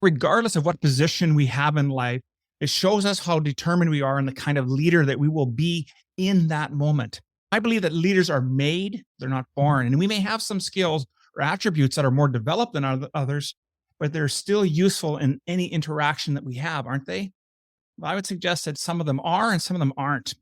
regardless of what position we have in life, it shows us how determined we are and the kind of leader that we will be in that moment. I believe that leaders are made, they're not born. And we may have some skills or attributes that are more developed than others, but they're still useful in any interaction that we have, aren't they? Well, I would suggest that some of them are and some of them aren't.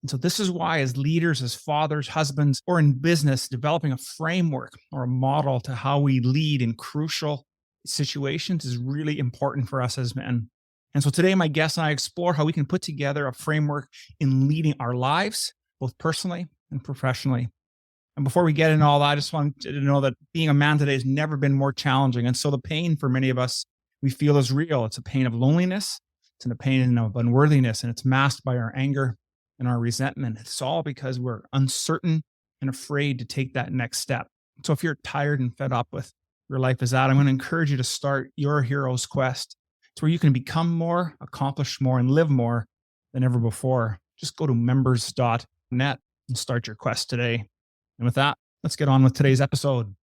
And so this is why, as leaders, as fathers, husbands, or in business, developing a framework or a model to how we lead in crucial situations is really important for us as men. And so today, my guest and I explore how we can put together a framework in leading our lives, both personally and professionally. And before we get into all that, I just want you to know that being a man today has never been more challenging. And so the pain for many of us we feel is real. It's a pain of loneliness. It's a pain of unworthiness, and it's masked by our anger and our resentment. It's all because we're uncertain and afraid to take that next step. So if you're tired and fed up with your life as that, I'm going to encourage you to start your hero's quest. It's where you can become more, accomplish more, and live more than ever before. Just go to members.net and start your quest today. And with that, let's get on with today's episode.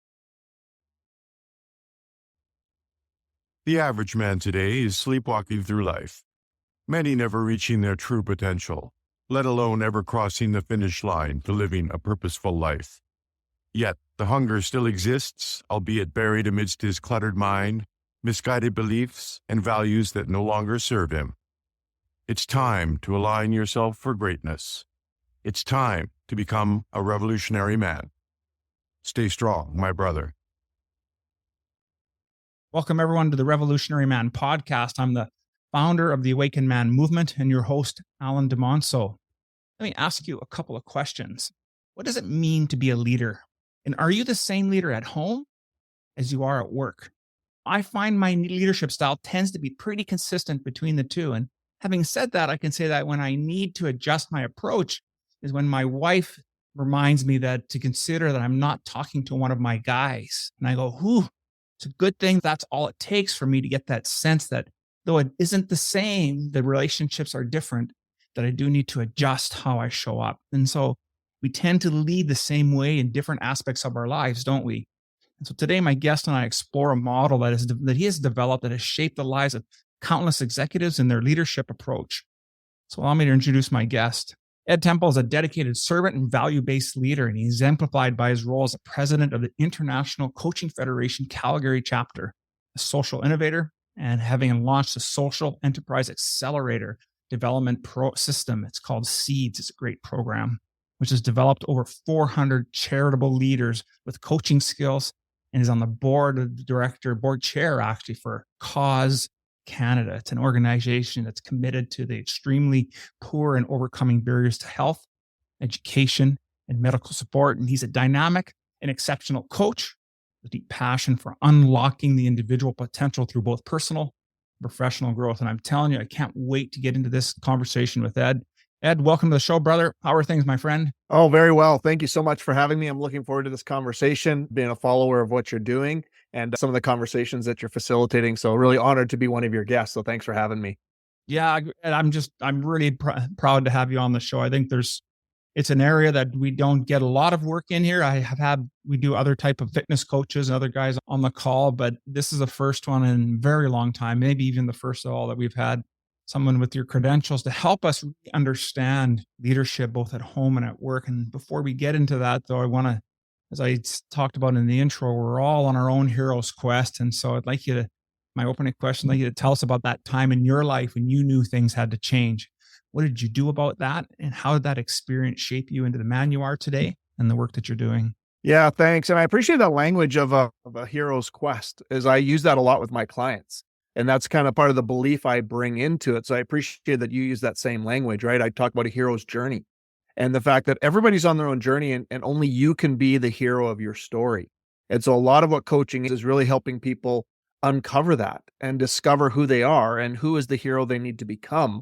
The average man today is sleepwalking through life, many never reaching their true potential, let alone ever crossing the finish line to living a purposeful life. Yet, the hunger still exists, albeit buried amidst his cluttered mind, misguided beliefs, and values that no longer serve him. It's time to align yourself for greatness. It's time to become a revolutionary man. Stay strong, my brother. Welcome, everyone, to the Revolutionary Man podcast. I'm the founder of the Awakened Man movement and your host, Alan DeMonso. Let me ask you a couple of questions. What does it mean to be a leader? And are you the same leader at home as you are at work? I find my leadership style tends to be pretty consistent between the two. And having said that, I can say that when I need to adjust my approach is when my wife reminds me that to consider that I'm not talking to one of my guys. And I go, whew, it's a good thing. That's all it takes for me to get that sense that though it isn't the same, the relationships are different, that I do need to adjust how I show up. And so we tend to lead the same way in different aspects of our lives, don't we? And so today, my guest and I explore a model that he has developed that has shaped the lives of countless executives in their leadership approach. So allow me to introduce my guest. Ed Temple is a dedicated servant and value-based leader, and he's exemplified by his role as the president of the International Coaching Federation Calgary chapter, a social innovator, and having launched the Social Enterprise Accelerator Development System. It's called SEEDS. It's a great program, which has developed over 400 charitable leaders with coaching skills and is on the board chair actually for Cause Canada. It's an organization that's committed to the extremely poor and overcoming barriers to health, education, and medical support. And he's a dynamic and exceptional coach with deep passion for unlocking the individual potential through both personal and professional growth. And I'm telling you, I can't wait to get into this conversation with Ed. Ed, welcome to the show, brother. How are things, my friend? Oh, very well. Thank you so much for having me. I'm looking forward to this conversation, being a follower of what you're doing and some of the conversations that you're facilitating. So really honored to be one of your guests. So thanks for having me. Yeah, I'm really proud to have you on the show. I think it's an area that we don't get a lot of work in here. We do other type of fitness coaches and other guys on the call, but this is the first one in a very long time, maybe even the first of all that we've had someone with your credentials to help us really understand leadership, both at home and at work. And before we get into that, though, I want to, as I talked about in the intro, we're all on our own hero's quest. And so my opening question, I'd like you to tell us about that time in your life when you knew things had to change. What did you do about that? And how did that experience shape you into the man you are today and the work that you're doing? Yeah, thanks. And I appreciate that language of a hero's quest, as I use that a lot with my clients. And that's kind of part of the belief I bring into it. So I appreciate that you use that same language, right? I talk about a hero's journey and the fact that everybody's on their own journey and only you can be the hero of your story. And so a lot of what coaching is really helping people uncover that and discover who they are and who is the hero they need to become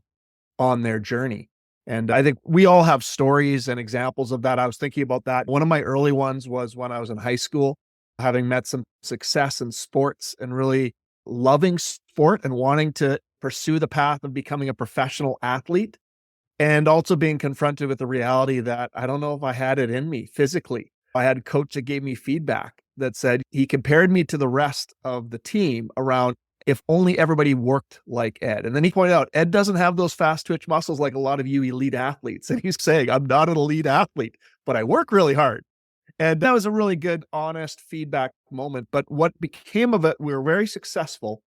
on their journey. And I think we all have stories and examples of that. I was thinking about that. One of my early ones was when I was in high school, having met some success in sports and really loving sport and wanting to pursue the path of becoming a professional athlete, and also being confronted with the reality that I don't know if I had it in me physically. I had a coach that gave me feedback that said he compared me to the rest of the team around if only everybody worked like Ed. And then he pointed out, Ed doesn't have those fast twitch muscles like a lot of you elite athletes. And he's saying, I'm not an elite athlete, but I work really hard. And that was a really good, honest feedback moment. But what became of it, we were very successful.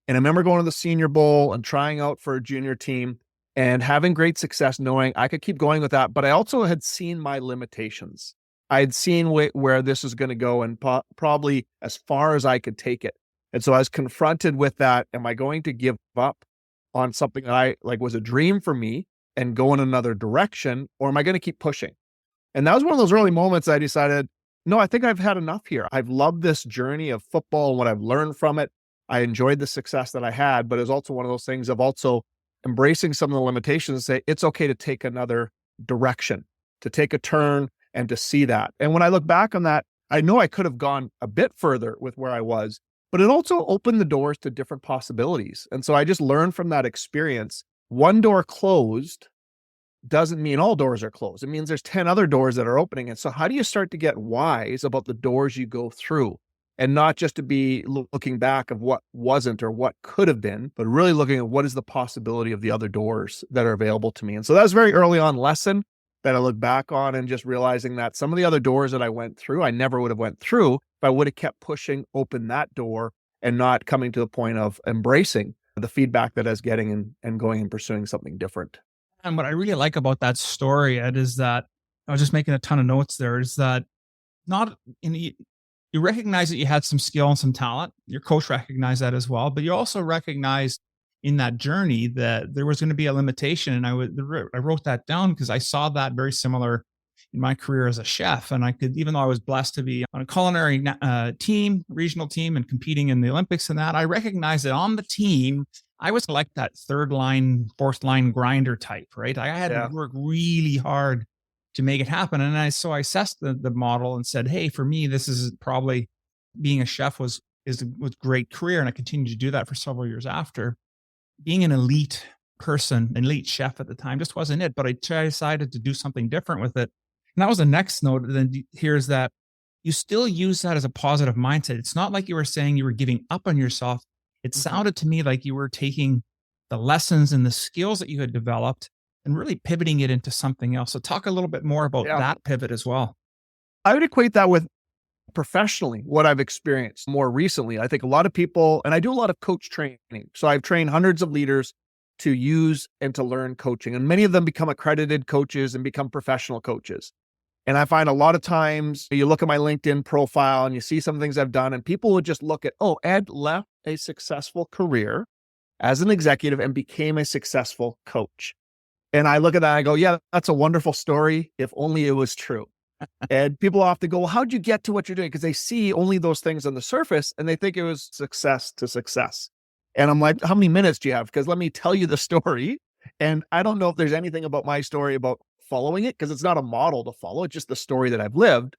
And I remember going to the Senior Bowl and trying out for a junior team and having great success, knowing I could keep going with that. But I also had seen my limitations. I had seen where this is going to go and probably as far as I could take it. And so I was confronted with that. Am I going to give up on something that I like was a dream for me and go in another direction, or am I going to keep pushing? And that was one of those early moments I decided, no, I think I've had enough here. I've loved this journey of football and what I've learned from it. I enjoyed the success that I had, but it's also one of those things of also embracing some of the limitations and say, it's okay to take another direction, to take a turn and to see that. And when I look back on that, I know I could have gone a bit further with where I was, but it also opened the doors to different possibilities. And so I just learned from that experience. One door closed doesn't mean all doors are closed. It means there's 10 other doors that are opening. And so how do you start to get wise about the doors you go through and not just to be looking back of what wasn't or what could have been, but really looking at what is the possibility of the other doors that are available to me. And so that was a very early on lesson that I look back on and just realizing that some of the other doors that I went through, I never would have went through if I would have kept pushing open that door and not coming to the point of embracing the feedback that I was getting and going and pursuing something different. And what I really like about that story, Ed, is that I was just making a ton of notes there, is that not in you recognize that you had some skill and some talent. Your coach recognized that as well, but you also recognized in that journey that there was going to be a limitation. And I wrote that down because I saw that very similar in my career as a chef. And I could, even though I was blessed to be on a culinary team, regional team, and competing in the Olympics and that, I recognized that on the team, I was like that third line, fourth line grinder type, right? I had to work really hard to make it happen. And so I assessed the model and said, hey, for me, this is probably being a chef was a great career. And I continued to do that for several years after. Being an elite person, an elite chef at the time just wasn't it, but I decided to do something different with it. And that was the next note. Then here's that you still use that as a positive mindset. It's not like you were saying you were giving up on yourself. It sounded to me like you were taking the lessons and the skills that you had developed and really pivoting it into something else. So talk a little bit more about that pivot as well. I would equate that with professionally, what I've experienced more recently. I think a lot of people, and I do a lot of coach training. So I've trained hundreds of leaders to use and to learn coaching. And many of them become accredited coaches and become professional coaches. And I find a lot of times you look at my LinkedIn profile and you see some things I've done and people would just look at, oh, Ed left a successful career as an executive and became a successful coach. And I look at that and I go, yeah, that's a wonderful story. If only it was true. And people often go, well, how'd you get to what you're doing? Because they see only those things on the surface and they think it was success to success. And I'm like, how many minutes do you have? Because let me tell you the story. And I don't know if there's anything about my story about following it, because it's not a model to follow. It's just the story that I've lived.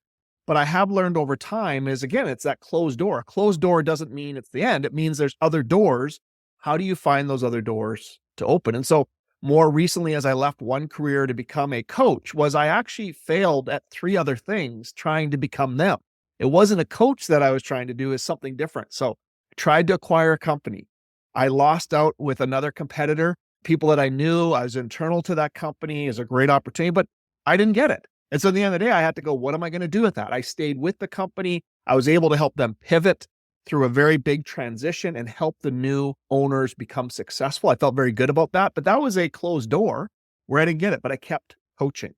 But I have learned over time is, again, it's that closed door. A closed door doesn't mean it's the end. It means there's other doors. How do you find those other doors to open? And so more recently, as I left one career to become a coach, was I actually failed at 3 other things trying to become them. It wasn't a coach that I was trying to do, is something different. So I tried to acquire a company. I lost out with another competitor. People that I knew, I was internal to that company, is a great opportunity, but I didn't get it. And so at the end of the day, I had to go, what am I going to do with that? I stayed with the company. I was able to help them pivot through a very big transition and help the new owners become successful. I felt very good about that, but that was a closed door where I didn't get it, but I kept coaching.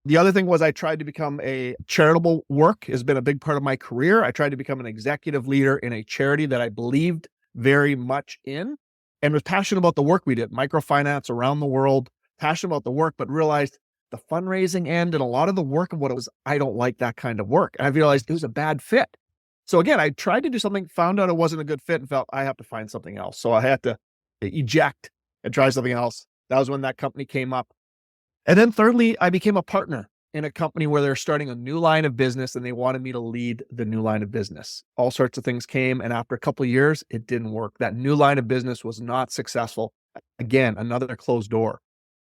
The other thing was I tried to become a charitable work has been a big part of my career. I tried to become an executive leader in a charity that I believed very much in and was passionate about the work we did, microfinance around the world, passionate about the work, but realized the fundraising end and a lot of the work of what it was, I don't like that kind of work. And I realized it was a bad fit. So again, I tried to do something, found out it wasn't a good fit and felt I have to find something else. So I had to eject and try something else. That was when that company came up. And then thirdly, I became a partner in a company where they're starting a new line of business and they wanted me to lead the new line of business. All sorts of things came. And after a couple of years, it didn't work. That new line of business was not successful. Again, another closed door.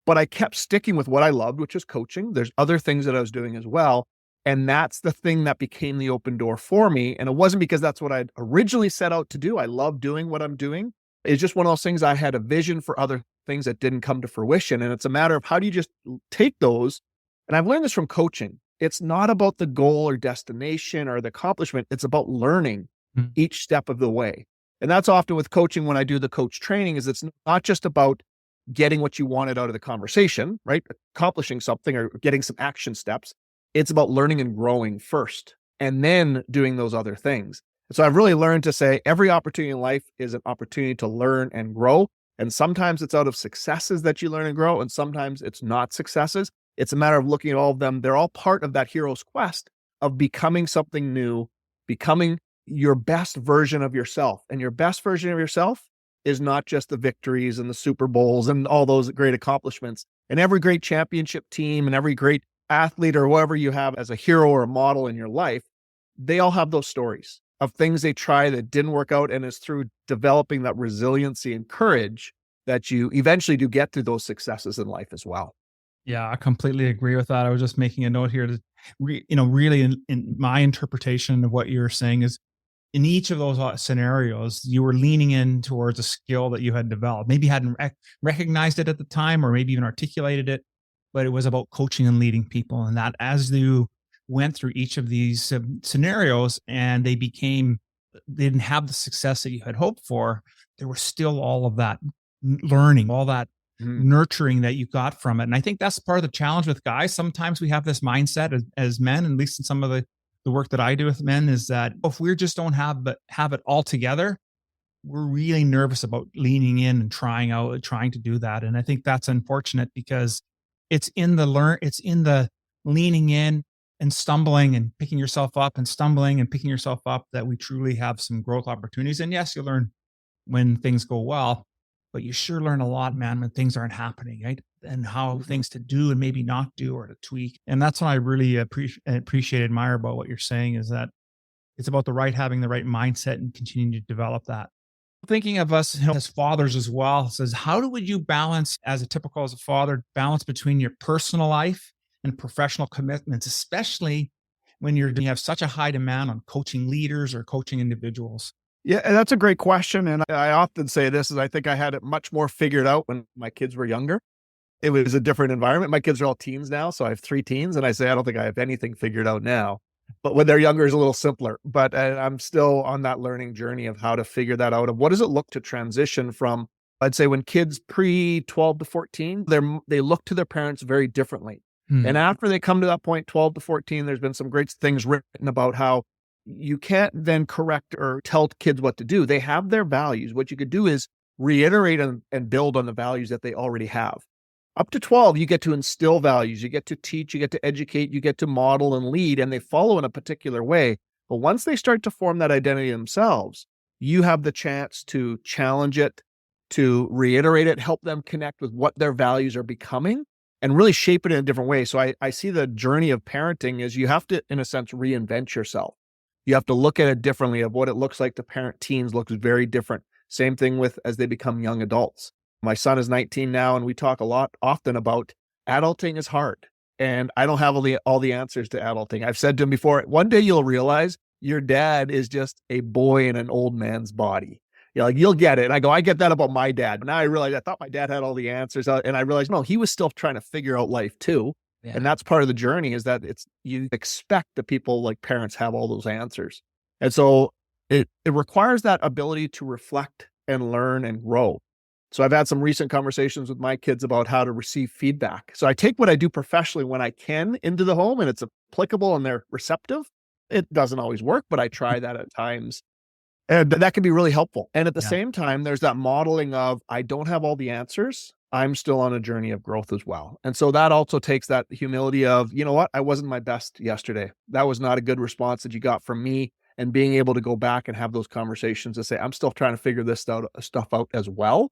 But I kept sticking with what I loved, which is coaching. There's other things that I was doing as well. And that's the thing that became the open door for me. And it wasn't because that's what I'd originally set out to do. I love doing what I'm doing. It's just one of those things. I had a vision for other things that didn't come to fruition. And it's a matter of how do you just take those. And I've learned this from coaching. It's not about the goal or destination or the accomplishment. It's about learning each step of the way. And that's often with coaching when I do the coach training is it's not just about getting what you wanted out of the conversation, right? Accomplishing something or getting some action steps. It's about learning and growing first and then doing those other things. So I've really learned to say every opportunity in life is an opportunity to learn and grow. And sometimes it's out of successes that you learn and grow. And sometimes it's not successes. It's a matter of looking at all of them. They're all part of that hero's quest of becoming something new, becoming your best version of yourself. And your best version of yourself is not just the victories and the Super Bowls and all those great accomplishments. And every great championship team and every great athlete or whoever you have as a hero or a model in your life, they all have those stories of things they try that didn't work out. And it's through developing that resiliency and courage that you eventually do get to those successes in life as well. Yeah, I completely agree with that. I was just making a note here to, really in my interpretation of what you're saying is in each of those scenarios, you were leaning in towards a skill that you had developed. Maybe you hadn't recognized it at the time or maybe even articulated it, but it was about coaching and leading people. And that as you went through each of these scenarios and they didn't have the success that you had hoped for, there was still all of that learning, all that nurturing that you got from it. And I think that's part of the challenge with guys. Sometimes we have this mindset as men, at least in some of the work that I do with men, is that if we just don't have it all together, we're really nervous about leaning in and trying to do that. And I think that's unfortunate because it's in the leaning in and stumbling and picking yourself up and stumbling and picking yourself up that we truly have some growth opportunities. And yes, you learn when things go well, but you sure learn a lot, man, when things aren't happening, right? And how things to do and maybe not do or to tweak. And that's what I really admire about what you're saying is that it's about having the right mindset and continuing to develop that. Thinking of us as fathers as well, says, how would you balance as a father, balance between your personal life and professional commitments, especially when you have such a high demand on coaching leaders or coaching individuals? Yeah, and that's a great question. And I often say this is I think I had it much more figured out when my kids were younger. It was a different environment. My kids are all teens now. So I have 3 teens and I say, I don't think I have anything figured out now, but when they're younger is a little simpler, but I'm still on that learning journey of how to figure that out. Of what does it look to transition from, I'd say when kids pre 12 to 14, they look to their parents very differently. And after they come to that point, 12 to 14, there's been some great things written about how you can't then correct or tell kids what to do. They have their values. What you could do is reiterate and build on the values that they already have. Up to 12, you get to instill values, you get to teach, you get to educate, you get to model and lead, and they follow in a particular way. But once they start to form that identity themselves, you have the chance to challenge it, to reiterate it, help them connect with what their values are becoming, and really shape it in a different way. So I see the journey of parenting is you have to, in a sense, reinvent yourself. You have to look at it differently of what it looks like to parent teens looks very different. Same thing with as they become young adults. My son is 19 now, and we talk often about adulting is hard. And I don't have all the answers to adulting. I've said to him before, one day you'll realize your dad is just a boy in an old man's body. You'll get it. And I go, I get that about my dad. Now I realize I thought my dad had all the answers. And I realized, no, he was still trying to figure out life too. Yeah. And that's part of the journey is that you expect that people like parents have all those answers. And so it requires that ability to reflect and learn and grow. So I've had some recent conversations with my kids about how to receive feedback. So I take what I do professionally when I can into the home and it's applicable and they're receptive. It doesn't always work, but I try that at times. And that can be really helpful. And at the same time, there's that modeling of, I don't have all the answers. I'm still on a journey of growth as well. And so that also takes that humility of, you know what? I wasn't my best yesterday. That was not a good response that you got from me. And being able to go back and have those conversations and say, I'm still trying to figure this stuff out as well.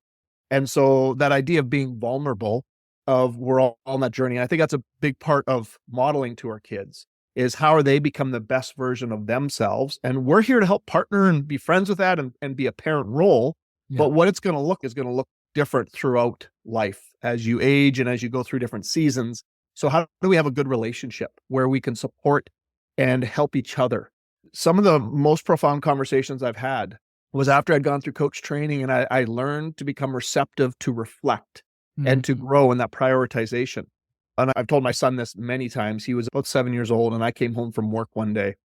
And so that idea of being vulnerable, of we're all on that journey. I think that's a big part of modeling to our kids is how are they become the best version of themselves. And we're here to help partner and be friends with that and be a parent role. Yeah. But what it's going to look is going to look different throughout life as you age and as you go through different seasons. So how do we have a good relationship where we can support and help each other. Some of the most profound conversations I've had was after I'd gone through coach training and I learned to become receptive to reflect and to grow in that prioritization. And I've told my son this many times. He was about 7 years old and I came home from work one day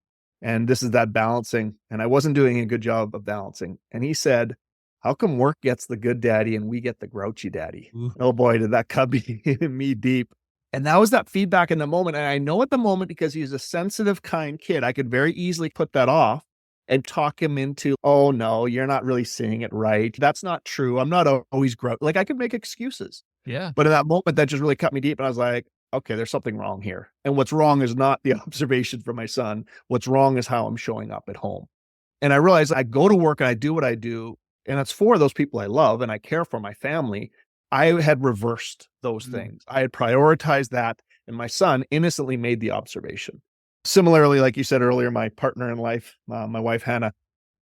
and this is that balancing. And I wasn't doing a good job of balancing. And he said, how come work gets the good daddy and we get the grouchy daddy? Ooh. Oh boy, did that cut me deep. And that was that feedback in the moment. And I know at the moment, because he's a sensitive, kind kid, I could very easily put that off and talk him into, oh no, you're not really seeing it right. That's not true. I'm not always grouchy. Like I could make excuses. Yeah. But in that moment, that just really cut me deep. And I was like, okay, there's something wrong here. And what's wrong is not the observation from my son. What's wrong is how I'm showing up at home. And I realized I go to work and I do what I do. And it's for those people I love and I care for, my family. I had reversed those things. I had prioritized that. And my son innocently made the observation. Similarly, like you said earlier, my partner in life, my wife, Hannah,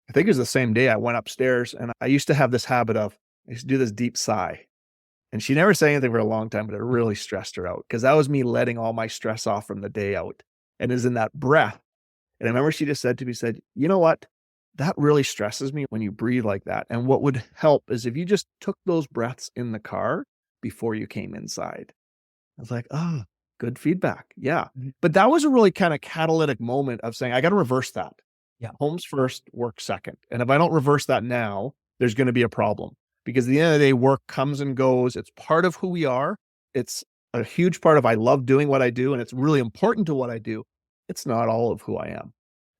I think it was the same day I went upstairs and I used to have this habit of, I used to do this deep sigh. And she never said anything for a long time, but it really stressed her out because that was me letting all my stress off from the day out. And it was in that breath. And I remember she just said to me, you know what? That really stresses me when you breathe like that. And what would help is if you just took those breaths in the car before you came inside. I was like, oh, good feedback. Yeah. But that was a really kind of catalytic moment of saying, I got to reverse that. Yeah. Home's first, work second. And if I don't reverse that now, there's going to be a problem. Because at the end of the day, work comes and goes. It's part of who we are. It's a huge part of, I love doing what I do. And it's really important to what I do. It's not all of who I am.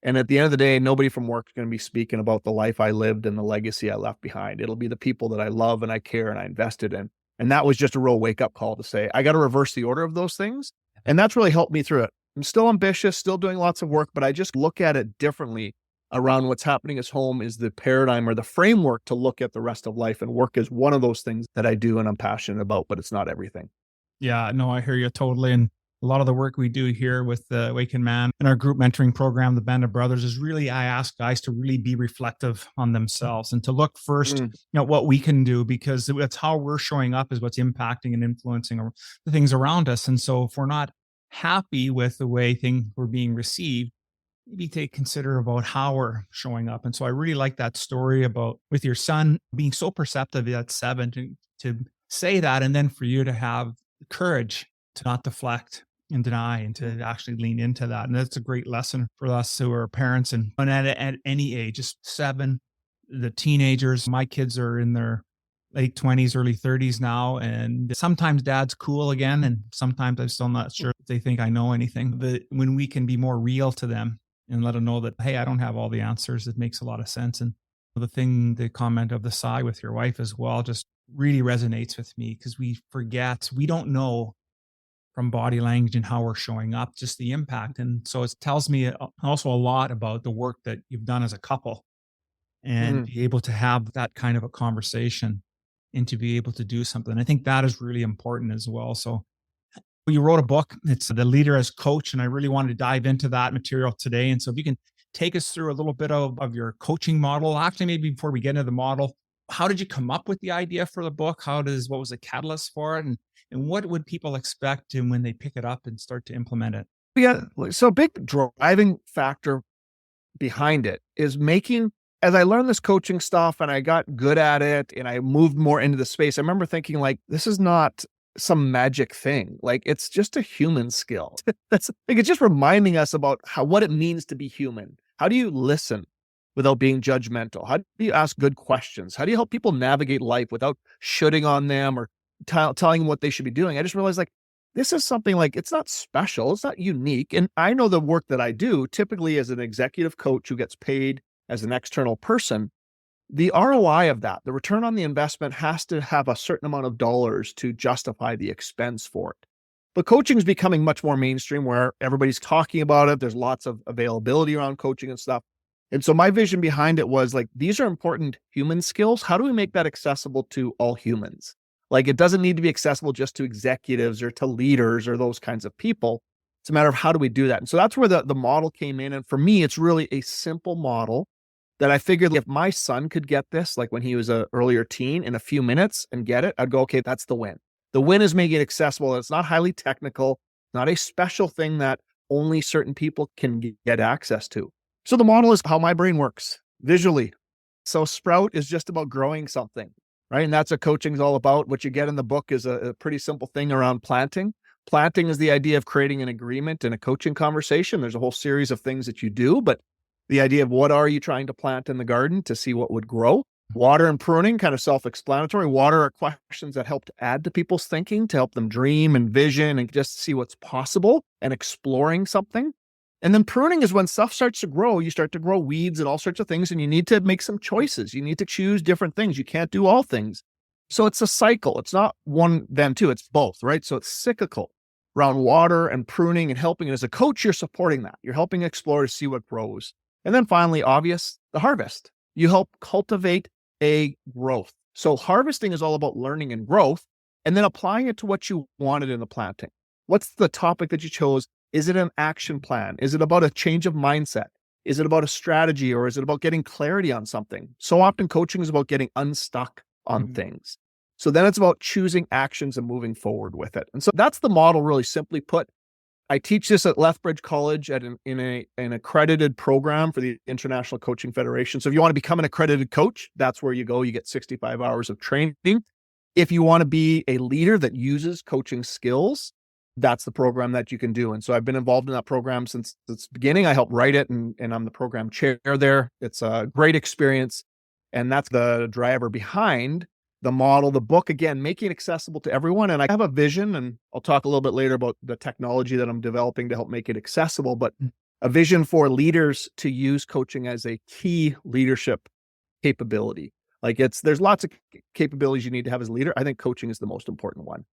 And at the end of the day, nobody from work is going to be speaking about the life I lived and the legacy I left behind. It'll be the people that I love and I care and I invested in. And that was just a real wake up call to say, I got to reverse the order of those things. And that's really helped me through it. I'm still ambitious, still doing lots of work, but I just look at it differently around what's happening at home is the paradigm or the framework to look at the rest of life. And work is one of those things that I do and I'm passionate about, but it's not everything. Yeah, no, I hear you totally. And a lot of the work we do here with the Awakened Man and our group mentoring program, the Band of Brothers, is really, I ask guys to really be reflective on themselves and to look first, what we can do, because it's how we're showing up is what's impacting and influencing the things around us. And so if we're not happy with the way things were being received, maybe take consider about how we're showing up. And so I really like that story about with your son being so perceptive at 7 to say that, and then for you to have the courage to not deflect and deny and to actually lean into that. And that's a great lesson for us who are parents and at any age, just 7, the teenagers. My kids are in their late 20s, early 30s now. And sometimes dad's cool again. And sometimes I'm still not sure if they think I know anything. But when we can be more real to them and let them know that, hey, I don't have all the answers, it makes a lot of sense. And the comment of the sigh with your wife as well, just really resonates with me because we forget, we don't know from body language and how we're showing up, just the impact. And so it tells me also a lot about the work that you've done as a couple and be able to have that kind of a conversation and to be able to do something. I think that is really important as well. So you wrote a book, it's The Leader as Coach, and I really wanted to dive into that material today. And so if you can take us through a little bit of your coaching model, actually, maybe before we get into the model, how did you come up with the idea for the book? What was the catalyst for it? And what would people expect when they pick it up and start to implement it? Yeah. So a big driving factor behind it is as I learned this coaching stuff and I got good at it and I moved more into the space, I remember thinking like, this is not some magic thing. Like it's just a human skill. That's like, it's just reminding us about what it means to be human. How do you listen without being judgmental? How do you ask good questions? How do you help people navigate life without shooting on them or telling them what they should be doing? I just realized like, this is something like, it's not special. It's not unique. And I know the work that I do typically as an executive coach who gets paid as an external person, the ROI of that, the return on the investment has to have a certain amount of dollars to justify the expense for it. But coaching is becoming much more mainstream where everybody's talking about it. There's lots of availability around coaching and stuff. And so my vision behind it was like, these are important human skills. How do we make that accessible to all humans? Like it doesn't need to be accessible just to executives or to leaders or those kinds of people. It's a matter of how do we do that? And so that's where the model came in. And for me, it's really a simple model that I figured if my son could get this, like when he was an earlier teen in a few minutes and get it, I'd go, okay, that's the win. The win is making it accessible. It's not highly technical, not a special thing that only certain people can get access to. So the model is how my brain works visually. So Sprout is just about growing something, right? And that's what coaching is all about. What you get in the book is a pretty simple thing around planting. Planting is the idea of creating an agreement in a coaching conversation. There's a whole series of things that you do, but the idea of what are you trying to plant in the garden to see what would grow. Water and pruning, kind of self-explanatory. Water are questions that help to add to people's thinking, to help them dream and vision and just see what's possible and exploring something. And then pruning is when stuff starts to grow. You start to grow weeds and all sorts of things, and you need to make some choices. You need to choose different things. You can't do all things. So it's a cycle. It's not one, then two. It's both, right? So it's cyclical around water and pruning and helping. And as a coach, you're supporting that. You're helping explore to see what grows. And then finally, obvious, the harvest. You help cultivate a growth. So harvesting is all about learning and growth, and then applying it to what you wanted in the planting. What's the topic that you chose? Is it an action plan? Is it about a change of mindset? Is it about a strategy, or is it about getting clarity on something? So often coaching is about getting unstuck on things. So then it's about choosing actions and moving forward with it. And so that's the model, really simply put. I teach this at Lethbridge College in an accredited program for the International Coaching Federation. So if you want to become an accredited coach, that's where you go. You get 65 hours of training. If you want to be a leader that uses coaching skills, that's the program that you can do. And so I've been involved in that program since its beginning. I helped write it, and I'm the program chair there. It's a great experience. And that's the driver behind the model, the book, again, making it accessible to everyone. And I have a vision, and I'll talk a little bit later about the technology that I'm developing to help make it accessible, but a vision for leaders to use coaching as a key leadership capability. Like there's lots of capabilities you need to have as a leader. I think coaching is the most important one.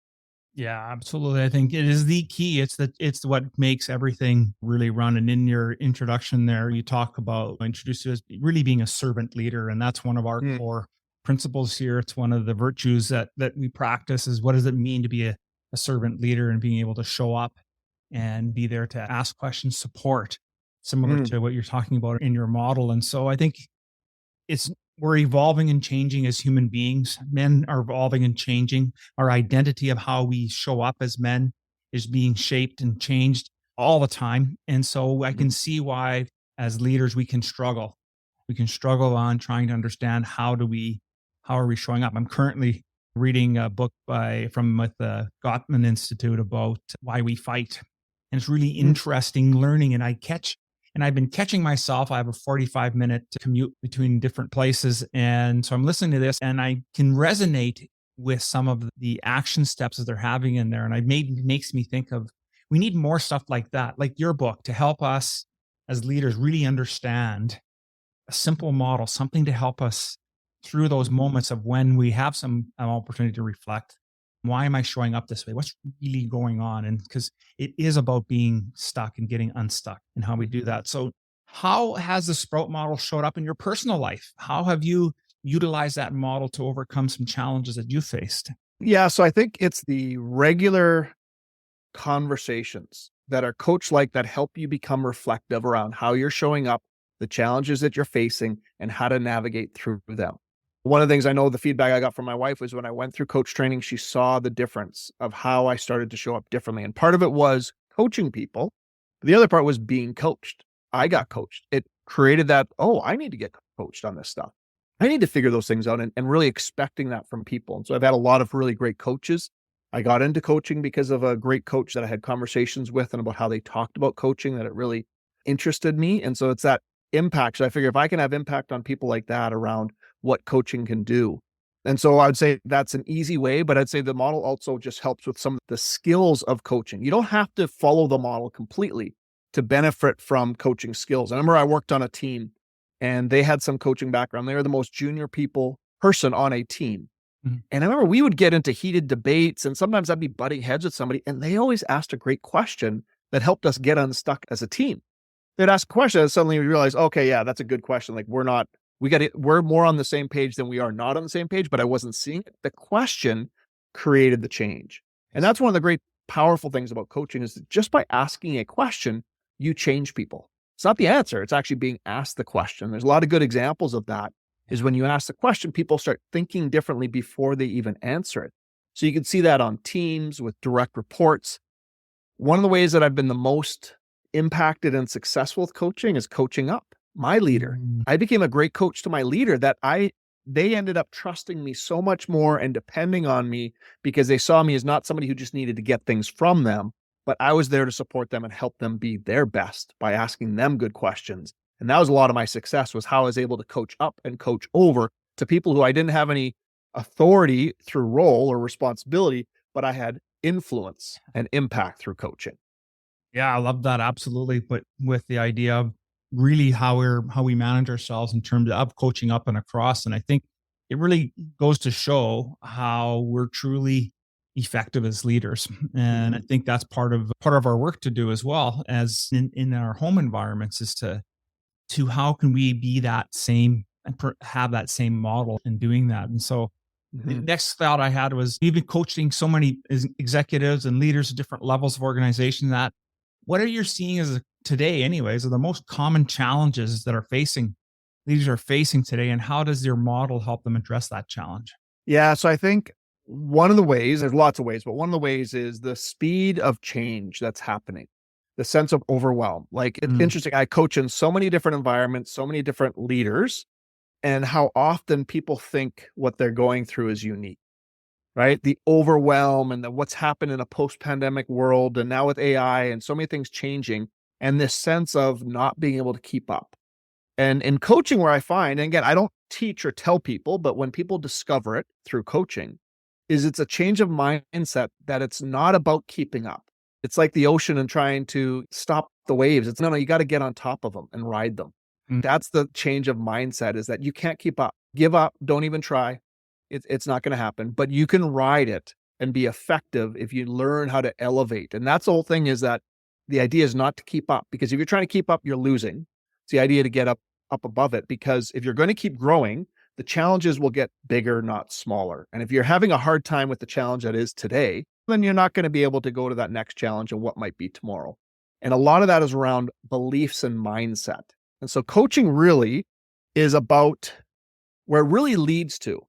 Yeah, absolutely. I think it is the key. It's what makes everything really run. And in your introduction there, you talk about introduce you as really being a servant leader. And that's one of our core principles here. It's one of the virtues that we practice is what does it mean to be a servant leader, and being able to show up and be there to ask questions, support, similar to what you're talking about in your model. And so I think we're evolving and changing as human beings. Men are evolving and changing. Our identity of how we show up as men is being shaped and changed all the time. And so I can see why as leaders we can struggle. We can struggle on trying to understand how are we showing up. I'm currently reading a book from the Gottman Institute about why we fight. And it's really interesting learning. And I've been catching myself. I have a 45-minute commute between different places. And so I'm listening to this, and I can resonate with some of the action steps that they're having in there. And it makes me think of, we need more stuff like that, like your book, to help us as leaders really understand a simple model, something to help us through those moments of when we have an opportunity to reflect. Why am I showing up this way? What's really going on? And because it is about being stuck and getting unstuck and how we do that. So how has the Sprout model showed up in your personal life? How have you utilized that model to overcome some challenges that you faced? Yeah, so I think it's the regular conversations that are coach-like that help you become reflective around how you're showing up, the challenges that you're facing, and how to navigate through them. One of the things I know, the feedback I got from my wife was when I went through coach training, she saw the difference of how I started to show up differently. And part of it was coaching people. The other part was being coached. I got coached. It created that, I need to get coached on this stuff. I need to figure those things out, and really expecting that from people. And so I've had a lot of really great coaches. I got into coaching because of a great coach that I had conversations with and about how they talked about coaching, that it really interested me. And so it's that impact. So I figure if I can have impact on people like that around what coaching can do. And so I would say that's an easy way, but I'd say the model also just helps with some of the skills of coaching. You don't have to follow the model completely to benefit from coaching skills. I remember I worked on a team and they had some coaching background. They were the most junior person on a team. And I remember we would get into heated debates, and sometimes I'd be butting heads with somebody, and they always asked a great question that helped us get unstuck as a team. They'd ask a question, and suddenly we realize, okay, yeah, that's a good question. Like we're more on the same page than we are not on the same page, but I wasn't seeing it. The question created the change. And that's one of the great powerful things about coaching is that just by asking a question, you change people. It's not the answer. It's actually being asked the question. There's a lot of good examples of that is when you ask the question, people start thinking differently before they even answer it. So you can see that on teams with direct reports. One of the ways that I've been the most impacted and successful with coaching is coaching up my leader. I became a great coach to my leader that they ended up trusting me so much more and depending on me because they saw me as not somebody who just needed to get things from them, but I was there to support them and help them be their best by asking them good questions. And that was a lot of my success, was how I was able to coach up and coach over to people who I didn't have any authority through role or responsibility, but I had influence and impact through coaching. Yeah, I love that. Absolutely. But with the idea of really how we manage ourselves in terms of coaching up and across. And I think it really goes to show how we're truly effective as leaders. And I think that's part of our work to do as well as in our home environments, is to how can we be that same and have that same model in doing that. And so the next thought I had was, you've been coaching so many executives and leaders at different levels of organization, that what are you seeing as today anyways are the most common challenges that leaders are facing today, and how does your model help them address that challenge? Yeah. So I think one of the ways, there's lots of ways, but one of the ways is the speed of change that's happening, the sense of overwhelm. Like, it's interesting. I coach in so many different environments, so many different leaders, and how often people think what they're going through is unique, right? The overwhelm and what's happened in a post-pandemic world, and now with AI and so many things changing, and this sense of not being able to keep up. And in coaching, where I find, and again, I don't teach or tell people, but when people discover it through coaching, is it's a change of mindset that it's not about keeping up. It's like the ocean and trying to stop the waves. It's no, you got to get on top of them and ride them. That's the change of mindset, is that you can't keep up. Give up. Don't even try. It's not going to happen, but you can ride it and be effective if you learn how to elevate. And that's the whole thing, is that the idea is not to keep up, because if you're trying to keep up, you're losing. It's the idea to get up above it, because if you're going to keep growing, the challenges will get bigger, not smaller. And if you're having a hard time with the challenge that is today, then you're not going to be able to go to that next challenge and what might be tomorrow. And a lot of that is around beliefs and mindset. And so coaching really is about, where it really leads to,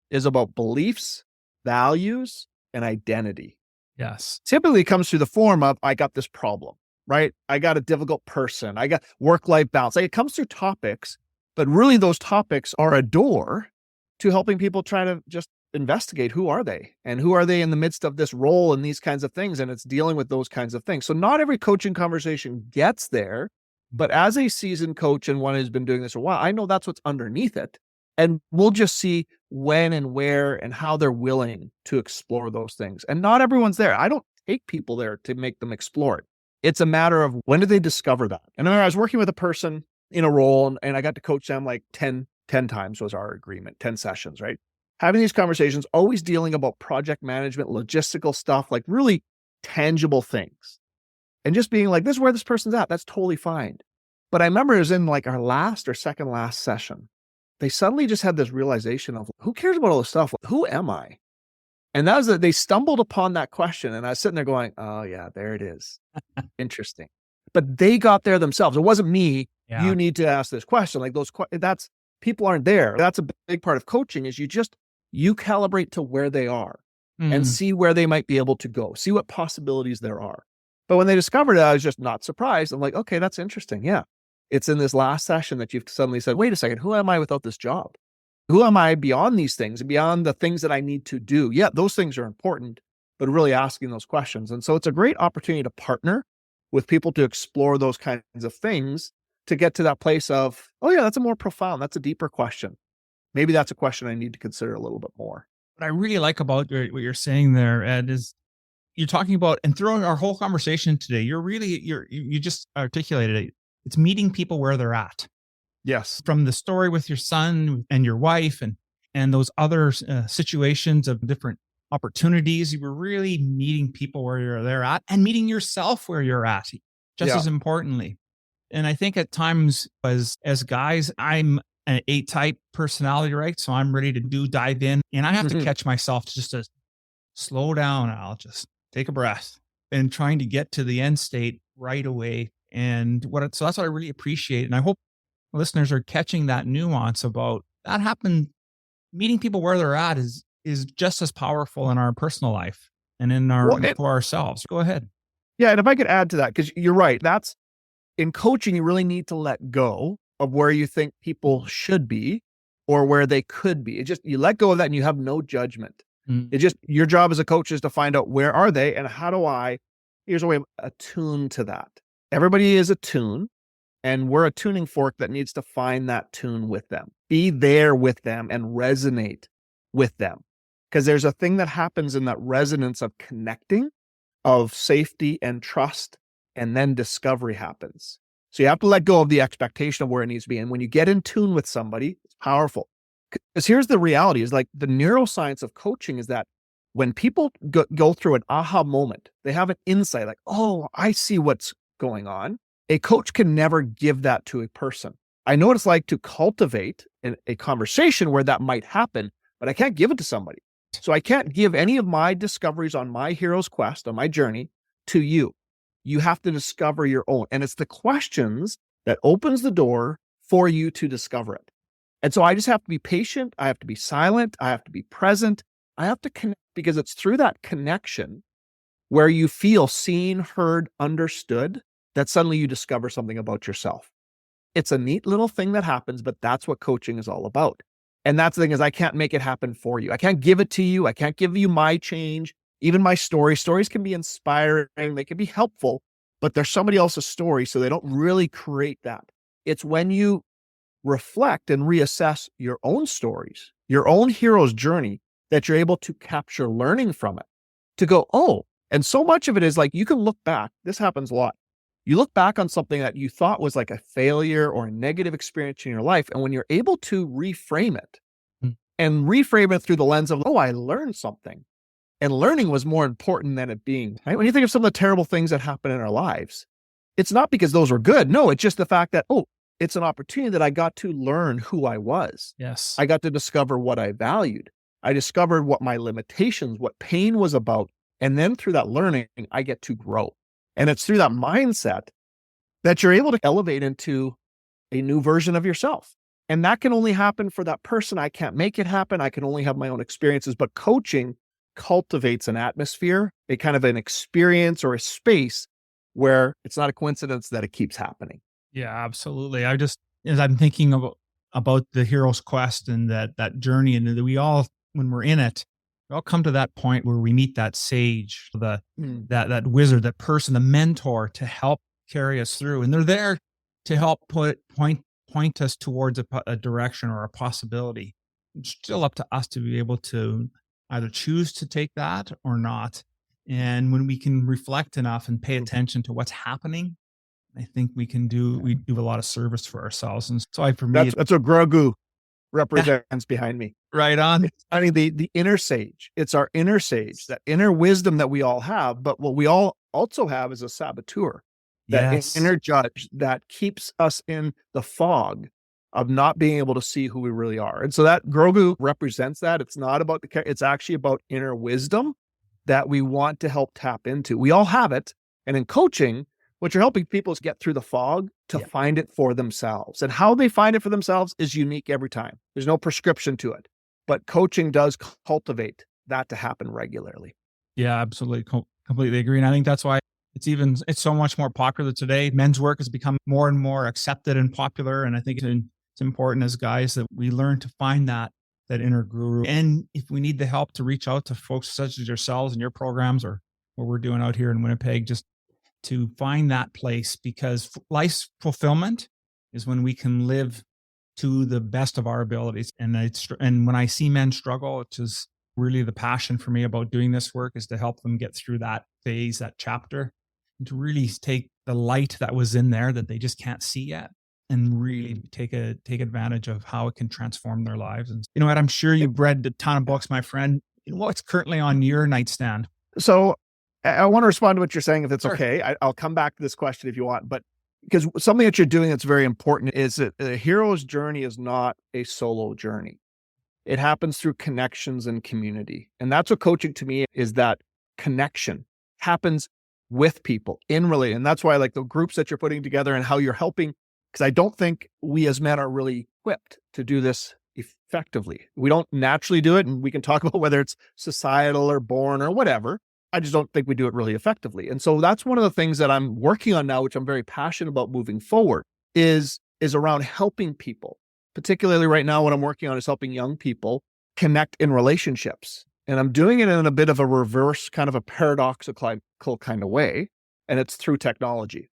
is about beliefs, values, and identity. Yes. Typically it comes through the form of, I got this problem, right? I got a difficult person. I got work-life balance. Like, it comes through topics, but really those topics are a door to helping people try to just investigate, who are they and who are they in the midst of this role and these kinds of things. And it's dealing with those kinds of things. So not every coaching conversation gets there, but as a seasoned coach and one who's been doing this for a while, I know that's what's underneath it. And we'll just see when and where and how they're willing to explore those things. And not everyone's there. I don't take people there to make them explore it. It's a matter of, when did they discover that? And I was working with a person in a role, and I got to coach them like 10 times was our agreement, 10 sessions, right? Having these conversations, always dealing about project management, logistical stuff, like really tangible things. And just being like, this is where this person's at. That's totally fine. But I remember it was in like our last or second last session. They suddenly just had this realization of, who cares about all this stuff? Who am I? And that was that they stumbled upon that question. And I was sitting there going, oh yeah, there it is. Interesting. But they got there themselves. It wasn't me. Yeah. You need to ask this question. Like, that's, people aren't there. That's a big part of coaching, is you calibrate to where they are and see where they might be able to go, see what possibilities there are. But when they discovered it, I was just not surprised. I'm like, okay, that's interesting. Yeah. It's in this last session that you've suddenly said, wait a second, who am I without this job? Who am I beyond these things and beyond the things that I need to do? Yeah, those things are important, but really asking those questions. And so it's a great opportunity to partner with people to explore those kinds of things, to get to that place of, oh yeah, that's a more profound, that's a deeper question. Maybe that's a question I need to consider a little bit more. What I really like about what you're saying there, Ed, is you're talking about, and throughout our whole conversation today, you just articulated it. It's meeting people where they're at. Yes. From the story with your son and your wife and those other situations of different opportunities, you were really meeting people where they're at, and meeting yourself where you're at, just as importantly. And I think at times as guys, I'm an A-type personality, right? So I'm ready to dive in, and I have to catch myself just to slow down. I'll just take a breath, and trying to get to the end state right away. And so that's what I really appreciate. And I hope listeners are catching that nuance about that happen. Meeting people where they're at is just as powerful in our personal life and in for ourselves. Go ahead. Yeah. And if I could add to that, because you're right, that's in coaching, you really need to let go of where you think people should be or where they could be. You let go of that and you have no judgment. Your job as a coach is to find out where are they and here's a way of attune to that. Everybody is attuned, and we're a tuning fork that needs to find that tune with them. Be there with them and resonate with them. Because there's a thing that happens in that resonance of connecting, of safety and trust, and then discovery happens. So you have to let go of the expectation of where it needs to be. And when you get in tune with somebody, it's powerful. Because here's the reality is like the neuroscience of coaching is that when people go through an aha moment, they have an insight like, oh, I see what's going on. A coach can never give that to a person. I know what it's like to cultivate a conversation where that might happen, but I can't give it to somebody. So I can't give any of my discoveries on my hero's quest, on my journey, to you. You have to discover your own. And it's the questions that opens the door for you to discover it. And so I just have to be patient. I have to be silent. I have to be present. I have to connect because it's through that connection where you feel seen, heard, understood, that suddenly you discover something about yourself. It's a neat little thing that happens, but that's what coaching is all about. And that's the thing is I can't make it happen for you. I can't give it to you. I can't give you my change, even my story. Stories can be inspiring. They can be helpful, but they're somebody else's story. So they don't really create that. It's when you reflect and reassess your own stories, your own hero's journey, that you're able to capture learning from it to go, oh, and so much of it is like, you can look back. This happens a lot. You look back on something that you thought was like a failure or a negative experience in your life. And when you're able to reframe it and reframe it through the lens of, oh, I learned something, and learning was more important than it being, right? When you think of some of the terrible things that happen in our lives, it's not because those were good. No, it's just the fact that, oh, it's an opportunity that I got to learn who I was. Yes. I got to discover what I valued. I discovered what my limitations, what pain was about. And then through that learning, I get to grow. And it's through that mindset that you're able to elevate into a new version of yourself. And that can only happen for that person. I can't make it happen. I can only have my own experiences. But coaching cultivates an atmosphere, a kind of an experience or a space where it's not a coincidence that it keeps happening. Yeah, absolutely. As I'm thinking about the hero's quest and that journey, and that we all, when we're in it, we all come to that point where we meet that sage, that wizard, that person, the mentor to help carry us through. And they're there to help point us towards a direction or a possibility. It's still up to us to be able to either choose to take that or not. And when we can reflect enough and pay attention to what's happening, I think we do a lot of service for ourselves. And so for me, that's what Grogu represents behind me. Right on. I mean, the inner sage, it's our inner sage, that inner wisdom that we all have. But what we all also have is a saboteur, that inner judge that keeps us in the fog of not being able to see who we really are. And so that Grogu represents that. It's not about it's actually about inner wisdom that we want to help tap into. We all have it. And in coaching, what you're helping people is get through the fog to find it for themselves. And how they find it for themselves is unique every time. There's no prescription to it. But coaching does cultivate that to happen regularly. Yeah, absolutely. Completely agree. And I think that's why it's so much more popular today. Men's work has become more and more accepted and popular. And I think it's important as guys that we learn to find that inner guru. And if we need the help, to reach out to folks such as yourselves and your programs, or what we're doing out here in Winnipeg, just to find that place, because life's fulfillment is when we can live to the best of our abilities. And when I see men struggle, which is really the passion for me about doing this work, is to help them get through that phase, that chapter, and to really take the light that was in there that they just can't see yet, and really take advantage of how it can transform their lives. And you know what? I'm sure you've read a ton of books, my friend. What's currently on your nightstand? So I want to respond to what you're saying, if it's Sure. okay. I'll come back to this question if you want, but because something that you're doing that's very important is that the hero's journey is not a solo journey. It happens through connections and community. And that's what coaching to me is, that connection happens with people in relation. And that's why I like the groups that you're putting together and how you're helping, because I don't think we as men are really equipped to do this effectively. We don't naturally do it. And we can talk about whether it's societal or born or whatever. I just don't think we do it really effectively. And so that's one of the things that I'm working on now, which I'm very passionate about moving forward, is around helping people. Particularly right now, what I'm working on is helping young people connect in relationships. And I'm doing it in a bit of a reverse, kind of a paradoxical kind of way. And it's through technology.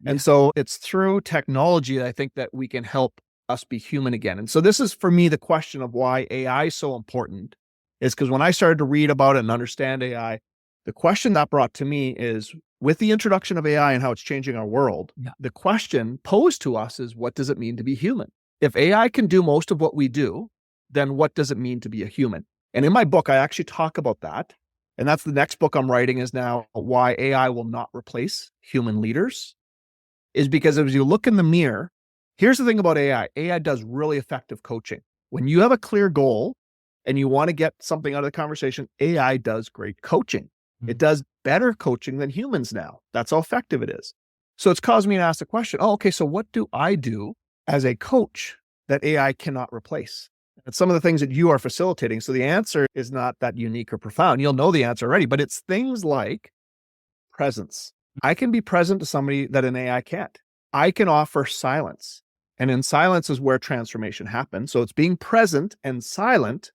Yeah. And so it's through technology that I think that we can help us be human again. And so this is, for me, the question of why AI is so important is because when I started to read about it and understand AI, the question that brought to me is, with the introduction of AI and how it's changing our world, the question posed to us is, what does it mean to be human? If AI can do most of what we do, then what does it mean to be a human? And in my book, I actually talk about that. And that's the next book I'm writing, is now why AI will not replace human leaders. Is because as you look in the mirror, here's the thing about AI. AI does really effective coaching. When you have a clear goal and you want to get something out of the conversation, AI does great coaching. It does better coaching than humans now. That's how effective it is. So it's caused me to ask the question, okay, so what do I do as a coach that AI cannot replace? And some of the things that you are facilitating. So the answer is not that unique or profound. You'll know the answer already, but it's things like presence. I can be present to somebody that an AI can't. I can offer silence. And in silence is where transformation happens. So it's being present and silent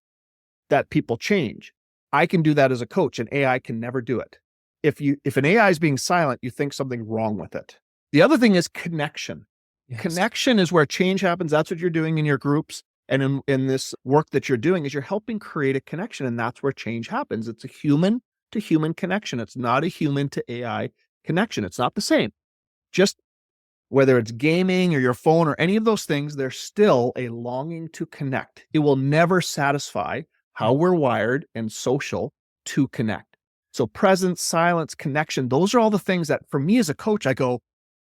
that people change. I can do that as a coach, and AI can never do it. If an AI is being silent, you think something's wrong with it. The other thing is connection. Yes. Connection is where change happens. That's what you're doing in your groups. And in this work that you're doing is you're helping create a connection, and that's where change happens. It's a human to human connection. It's not a human to AI connection. It's not the same. Just whether it's gaming or your phone or any of those things, there's still a longing to connect. It will never satisfy how we're wired and social to connect. So presence, silence, connection, those are all the things that for me as a coach, I go,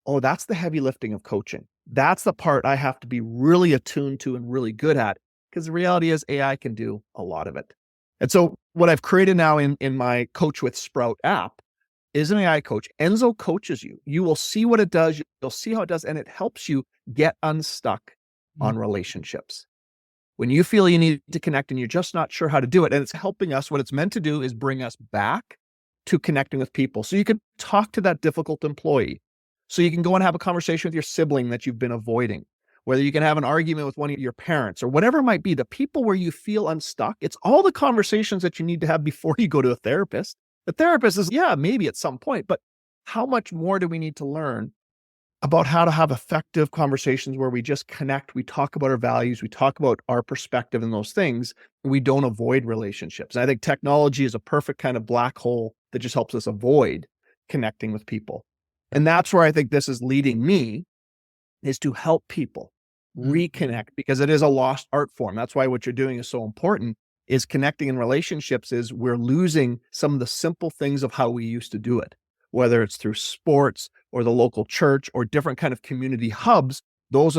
oh, that's the heavy lifting of coaching. That's the part I have to be really attuned to and really good at, because the reality is AI can do a lot of it. And so what I've created now in my Coach with Sprout app is an AI coach. Enzo coaches you. You will see what it does. You'll see how it does, and it helps you get unstuck on relationships. When you feel you need to connect and you're just not sure how to do it, and it's helping us, what it's meant to do is bring us back to connecting with people. So you can talk to that difficult employee. So you can go and have a conversation with your sibling that you've been avoiding, whether you can have an argument with one of your parents or whatever it might be, the people where you feel unstuck. It's all the conversations that you need to have before you go to a therapist. The therapist is, maybe at some point, but how much more do we need to learn about how to have effective conversations where we just connect, we talk about our values, we talk about our perspective and those things, and we don't avoid relationships. And I think technology is a perfect kind of black hole that just helps us avoid connecting with people. And that's where I think this is leading me, is to help people reconnect, because it is a lost art form. That's why what you're doing is so important, is connecting in relationships is we're losing some of the simple things of how we used to do it, whether it's through sports or the local church or different kind of community hubs. Those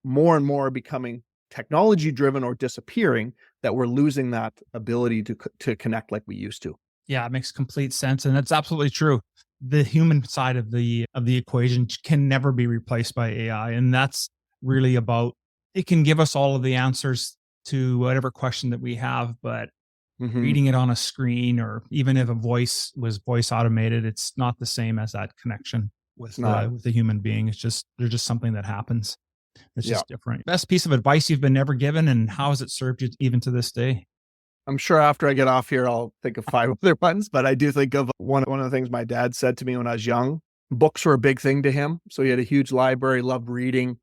more and more are becoming technology driven or disappearing, that we're losing that ability to connect like we used to. Yeah, it makes complete sense. And that's absolutely true. The human side of the equation can never be replaced by AI. And that's really about, it can give us all of the answers to whatever question that we have, but reading it on a screen, or even if a voice was voice automated, it's not the same as that connection with the human being. It's just, there's just something that happens. It's just different. Best piece of advice you've been ever given, and how has it served you even to this day? I'm sure after I get off here, I'll think of 5 other ones, but I do think of one of the things my dad said to me when I was young. Books were a big thing to him. So he had a huge library, loved reading.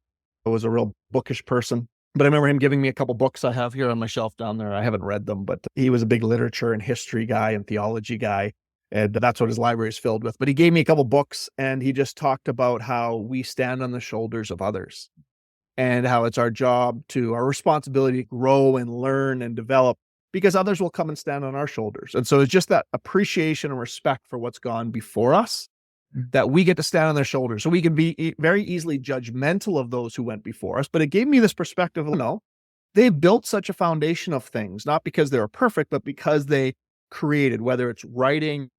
I was a real bookish person. But I remember him giving me a couple books I have here on my shelf down there. I haven't read them, but he was a big literature and history guy and theology guy. And that's what his library is filled with. But he gave me a couple books, and he just talked about how we stand on the shoulders of others, and how it's our responsibility to grow and learn and develop, because others will come and stand on our shoulders. And so it's just that appreciation and respect for what's gone before us, that we get to stand on their shoulders. So we can be very easily judgmental of those who went before us. But it gave me this perspective of, no, they built such a foundation of things, not because they were perfect, but because they created, whether it's writing,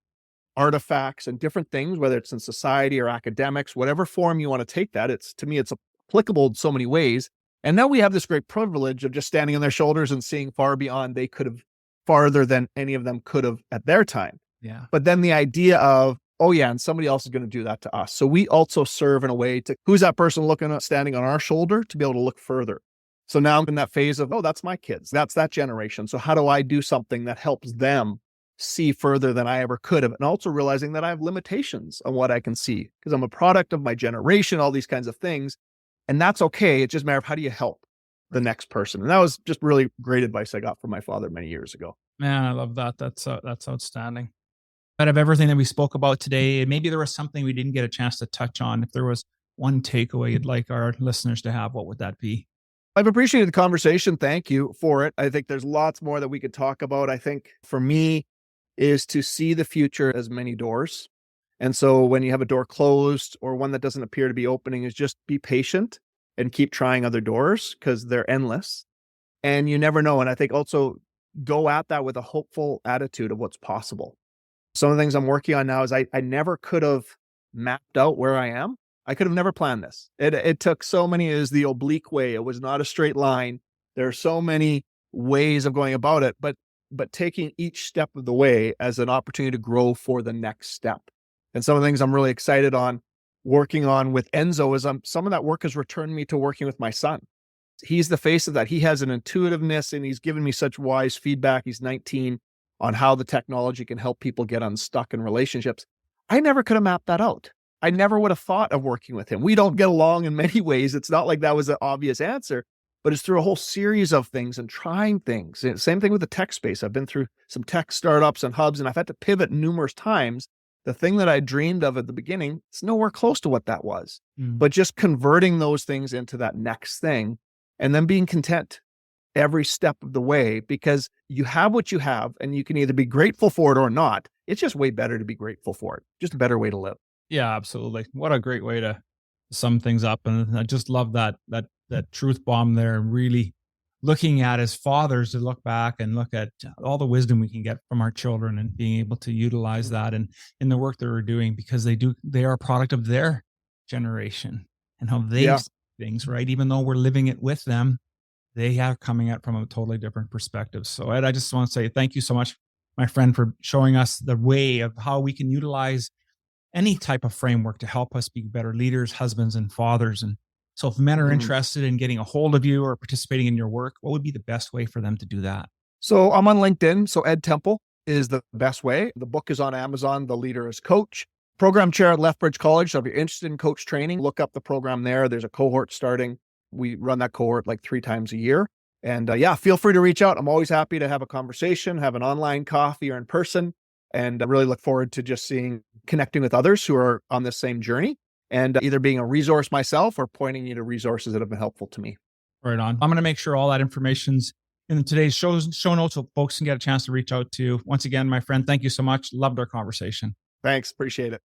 artifacts, and different things, whether it's in society or academics, whatever form you want to take that, to me, it's applicable in so many ways. And now we have this great privilege of just standing on their shoulders and seeing far beyond they could have, farther than any of them could have at their time. Yeah. But then the idea of, oh yeah, and somebody else is going to do that to us. So we also serve in a way to, who's that person looking at, standing on our shoulder to be able to look further. So now I'm in that phase of, oh, that's my kids. That's that generation. So how do I do something that helps them see further than I ever could have? And also realizing that I have limitations on what I can see because I'm a product of my generation, all these kinds of things. And that's okay. It's just a matter of how do you help the next person? And that was just really great advice I got from my father many years ago. Man, I love that. That's outstanding. Out of everything that we spoke about today, maybe there was something we didn't get a chance to touch on. If there was one takeaway you'd like our listeners to have, what would that be? I've appreciated the conversation. Thank you for it. I think there's lots more that we could talk about. I think for me is to see the future as many doors. And so when you have a door closed or one that doesn't appear to be opening, is just be patient and keep trying other doors because they're endless and you never know. And I think also go at that with a hopeful attitude of what's possible. Some of the things I'm working on now is I never could have mapped out where I am. I could have never planned this. It took so many, is the oblique way. It was not a straight line. There are so many ways of going about it, but taking each step of the way as an opportunity to grow for the next step. And some of the things I'm really excited on working on with Enzo is some of that work has returned me to working with my son. He's the face of that. He has an intuitiveness and he's given me such wise feedback. He's 19 on how the technology can help people get unstuck in relationships. I never could have mapped that out. I never would have thought of working with him. We don't get along in many ways. It's not like that was an obvious answer, but it's through a whole series of things and trying things. Same thing with the tech space. I've been through some tech startups and hubs, and I've had to pivot numerous times. The thing that I dreamed of at the beginning, it's nowhere close to what that was. But just converting those things into that next thing and then being content every step of the way, because you have what you have and you can either be grateful for it or not. It's just way better to be grateful for it. Just a better way to live. Yeah, absolutely. What a great way to sum things up. And I just love that truth bomb there, and really looking at as fathers to look back and look at all the wisdom we can get from our children and being able to utilize that in the work that we're doing, because they are a product of their generation and how they see things, right? Even though we're living it with them, they are coming at it from a totally different perspective. So Ed, I just want to say thank you so much, my friend, for showing us the way of how we can utilize any type of framework to help us be better leaders, husbands, and fathers. And so if men are interested in getting a hold of you or participating in your work, what would be the best way for them to do that? So I'm on LinkedIn. So Ed Temple is the best way. The book is on Amazon. The Leader is Coach. Program chair at Lethbridge College. So if you're interested in coach training, look up the program there. There's a cohort starting. We run that cohort like 3 times a year. And feel free to reach out. I'm always happy to have a conversation, have an online coffee or in person. And I really look forward to just connecting with others who are on this same journey and either being a resource myself or pointing you to resources that have been helpful to me. Right on. I'm going to make sure all that information's in today's show notes so folks can get a chance to reach out to you. Once again, my friend, thank you so much. Loved our conversation. Thanks. Appreciate it.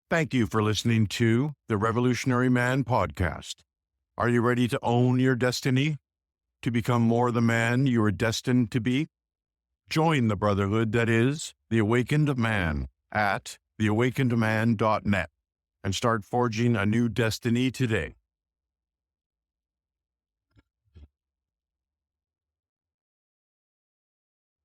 Thank you for listening to the Revolutionary Man podcast. Are you ready to own your destiny? To become more the man you are destined to be? Join the brotherhood that is the Awakened Man at theawakenedman.net and start forging a new destiny today.